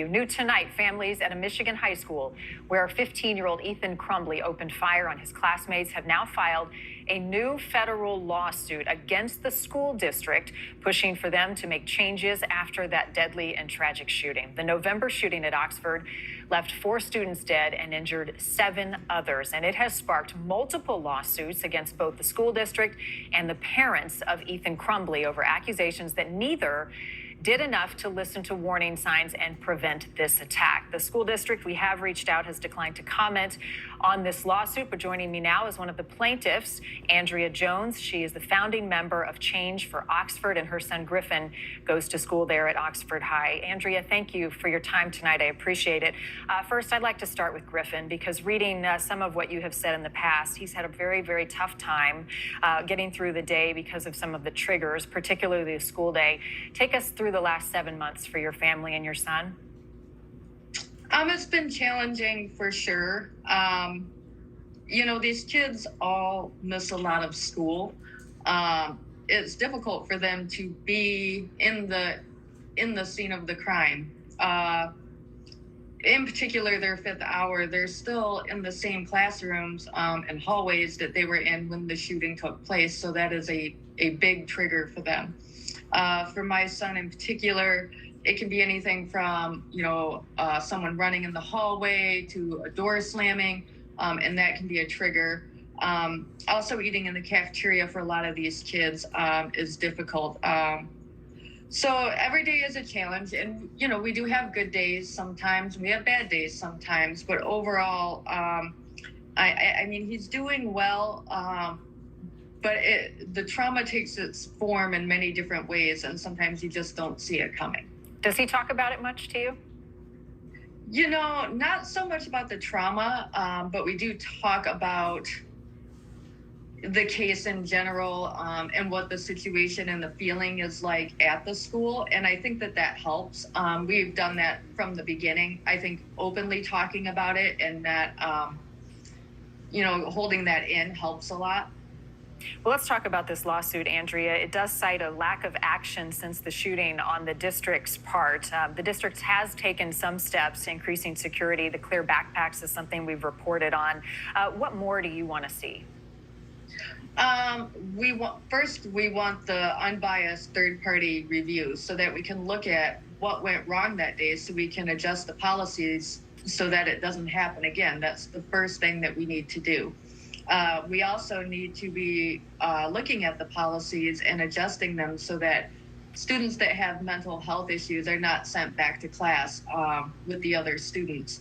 New tonight, families at a Michigan high school where 15-year-old Ethan Crumbley opened fire on his classmates have now filed a new federal lawsuit against the school district, pushing for them to make changes after that deadly and tragic shooting. The November shooting at Oxford left 4 students dead and injured 7 others, and it has sparked multiple lawsuits against both the school district and the parents of Ethan Crumbley over accusations that neither did enough to listen to warning signs and prevent this attack. The school district we have reached out has declined to comment on this lawsuit, but joining me now is one of the plaintiffs, Andrea Jones. She is the founding member of Change for Oxford, and her son Griffin goes to school there at Oxford High. Andrea, thank you for your time tonight. I appreciate it. First, I'd like to start with Griffin, because reading some of what you have said in the past, he's had a very, very tough time getting through the day because of some of the triggers, particularly the school day. Take us through the last 7 months for your family and your son. It's been challenging for sure. These kids all miss a lot of school. It's difficult for them to be in the scene of the crime. In particular, their 5th hour, they're still in the same classrooms and hallways that they were in when the shooting took place. So that is a big trigger for them. For my son in particular, it can be anything from, someone running in the hallway to a door slamming, and that can be a trigger. Also, eating in the cafeteria for a lot of these kids is difficult. So every day is a challenge, and, we do have good days sometimes, we have bad days sometimes, but overall, I mean, he's doing well, but the trauma takes its form in many different ways, and sometimes you just don't see it coming. Does he talk about it much to you? Not so much about the trauma, but we do talk about the case in general, and what the situation and the feeling is like at the school. And I think that helps. We've done that from the beginning. I think openly talking about it and that, holding that in helps a lot. Well, let's talk about this lawsuit, Andrea. It does cite a lack of action since the shooting on the district's part. The district has taken some steps increasing security. The clear backpacks is something we've reported on. What more do you want to see? We want the unbiased third-party review so that we can look at what went wrong that day so we can adjust the policies so that it doesn't happen again. That's the first thing that we need to do. We also need to be looking at the policies and adjusting them so that students that have mental health issues are not sent back to class with the other students.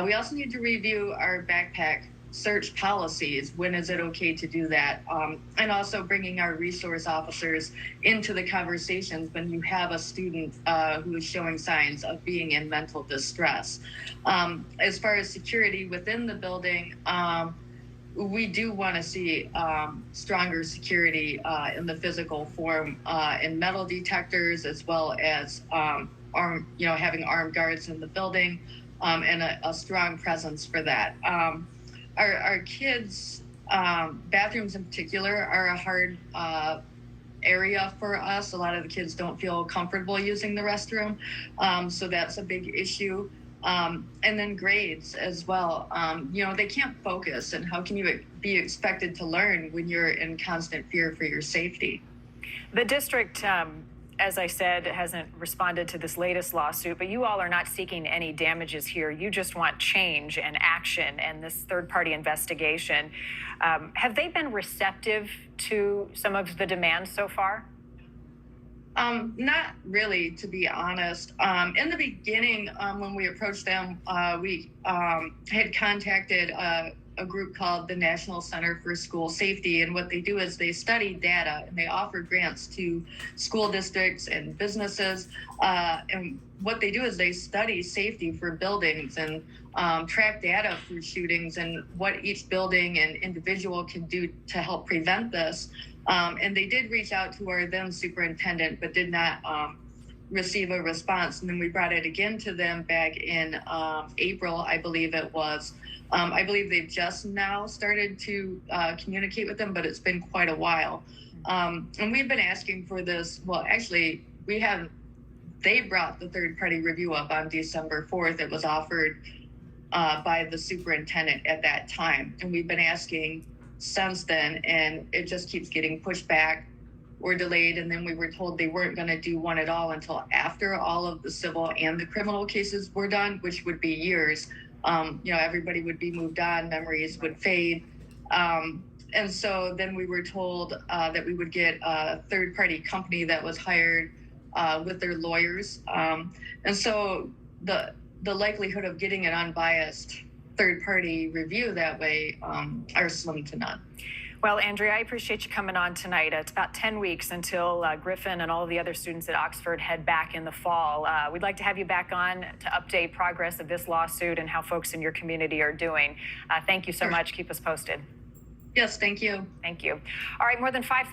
We also need to review our backpack search policies. When is it okay to do that? And also bringing our resource officers into the conversations when you have a student who is showing signs of being in mental distress. As far as security within the building, we do want to see stronger security in the physical form, in metal detectors, as well as having armed guards in the building, and a strong presence for that. Our kids' bathrooms in particular are a hard area for us. A lot of the kids don't feel comfortable using the restroom, so that's a big issue. And then grades as well. They can't focus, and how can you be expected to learn when you're in constant fear for your safety? The district, as I said, hasn't responded to this latest lawsuit, but you all are not seeking any damages here. You just want change and action and this third-party investigation. Have they been receptive to some of the demands so far? Not really, to be honest. In the beginning, when we approached them, we had contacted a group called the National Center for School Safety. And what they do is they study data, and they offer grants to school districts and businesses. And what they do is they study safety for buildings and track data for shootings and what each building and individual can do to help prevent this. And they did reach out to our then superintendent, but did not receive a response. And then we brought it again to them back in April, I believe it was. I believe they've just now started to communicate with them, but it's been quite a while. And we've been asking for this. Well, actually, we haven't they brought the third party review up on December 4th. It was offered by the superintendent at that time. And we've been asking since then, and it just keeps getting pushed back or delayed. And then we were told they weren't going to do one at all until after all of the civil and the criminal cases were done, which would be years. Everybody would be moved on, memories would fade. And so then we were told that we would get a third party company that was hired with their lawyers. And so the likelihood of getting an unbiased third party review that way are slim to none. Well, Andrea, I appreciate you coming on tonight. It's about 10 weeks until Griffin and all of the other students at Oxford head back in the fall. We'd like to have you back on to update progress of this lawsuit and how folks in your community are doing. Thank you so much. Keep us posted. Yes, thank you. Thank you. All right, more than 5,000